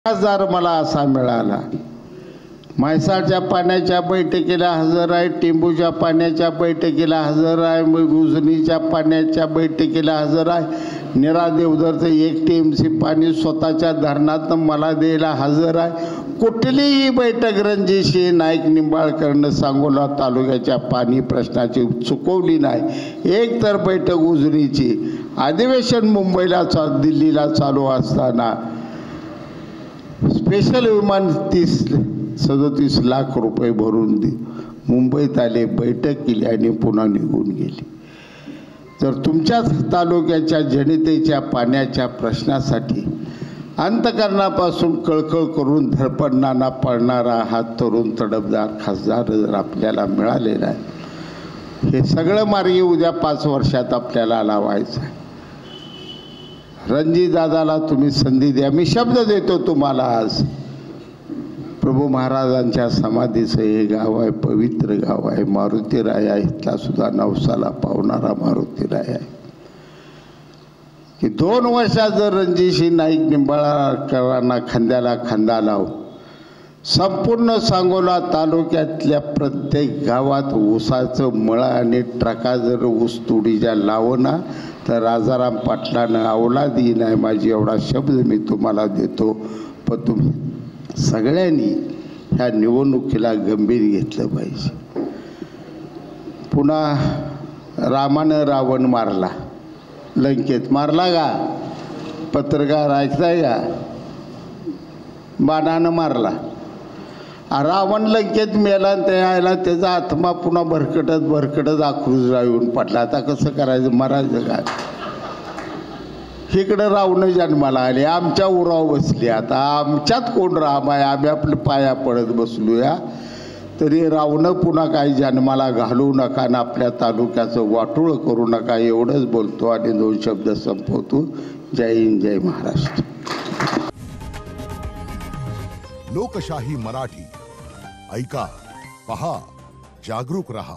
हजार मला असा मिळाला। म्हैसाळच्या पाण्याच्या बैठकीला हजर आहे, टिंबूच्या पाण्याच्या बैठकीला हजर आहे, उजनीच्या पाण्याच्या बैठकीला हजर आहे, निरा देवधरचं 1 TMC पाणी स्वतःच्या धरणात मला द्यायला हजर आहे। कुठलीही बैठक रणजितसिंह नाईक निंबाळकरनं सांगोला तालुक्याच्या पाणी प्रश्नाची चुकवली नाही। एक तर बैठक उजनीची, अधिवेशन मुंबईला दिल्लीला चालू असताना स्पेशल विमान 37 लाख रुपये भरून मुंबईत आले, बैठक केली आणि पुन्हा निघून गेली। जर तुमच्याच तालुक्याच्या जनतेच्या पाण्याच्या प्रश्नासाठी अंतकरणापासून कळकळ करून धडपडणारा पडणारा हा तरुण तडफदार खासदार जर आपल्याला मिळालेला आहे, हे सगळं मार्गी उद्या 5 वर्षात आपल्याला लावायचं आहे। रणजित दादाला तुम्ही संधी द्या। मी शब्द देतो तुम्हाला, आज प्रभू महाराजांच्या समाधीचं हे गाव आहे, पवित्र गाव आहे, मारुतीराय आहे, इथला सुद्धा नवसाला पावणारा मारुतीराय आहे की 2 वर्षात जर रणजितसिंह नाईक निंबाळकरांना खांद्याला खांदा लाव, संपूर्ण सांगोला तालुक्यातल्या प्रत्येक गावात ऊसाचं मळं आणि ट्रका जर ऊस तुडीच्या लावना तर राजाराम पाटलानं अवलाद येईल आहे माझी, एवढा शब्द मी तुम्हाला देतो। पण तुम्ही सगळ्यांनी ह्या निवडणुकीला गंभीर घेतलं पाहिजे। पुन्हा रामानं रावण मारला, लंकेत मारला का? पत्रकार ऐकताय का? बाणानं मारला। रावण लंकेत मेला, त्याला त्याचा आत्मा पुन्हा भरकटत आक्रोश येऊन पडला। आता कसं करायचं, मरायचं काय? इकडं रावण जन्माला आले, आमच्या उराव बसले। आता आमच्यात कोण राम आहे? आम्ही आपल्या पाया पडत बसलूया, तरी रावण पुन्हा काही जन्माला घालू नका आणि आपल्या तालुक्याचं वाटोळं करू नका, एवढंच बोलतो आणि 2 शब्द संपवतो। जय हिंद, जय महाराष्ट्र। लोकशाही मराठी ऐका, पहा, जागरूक रहा।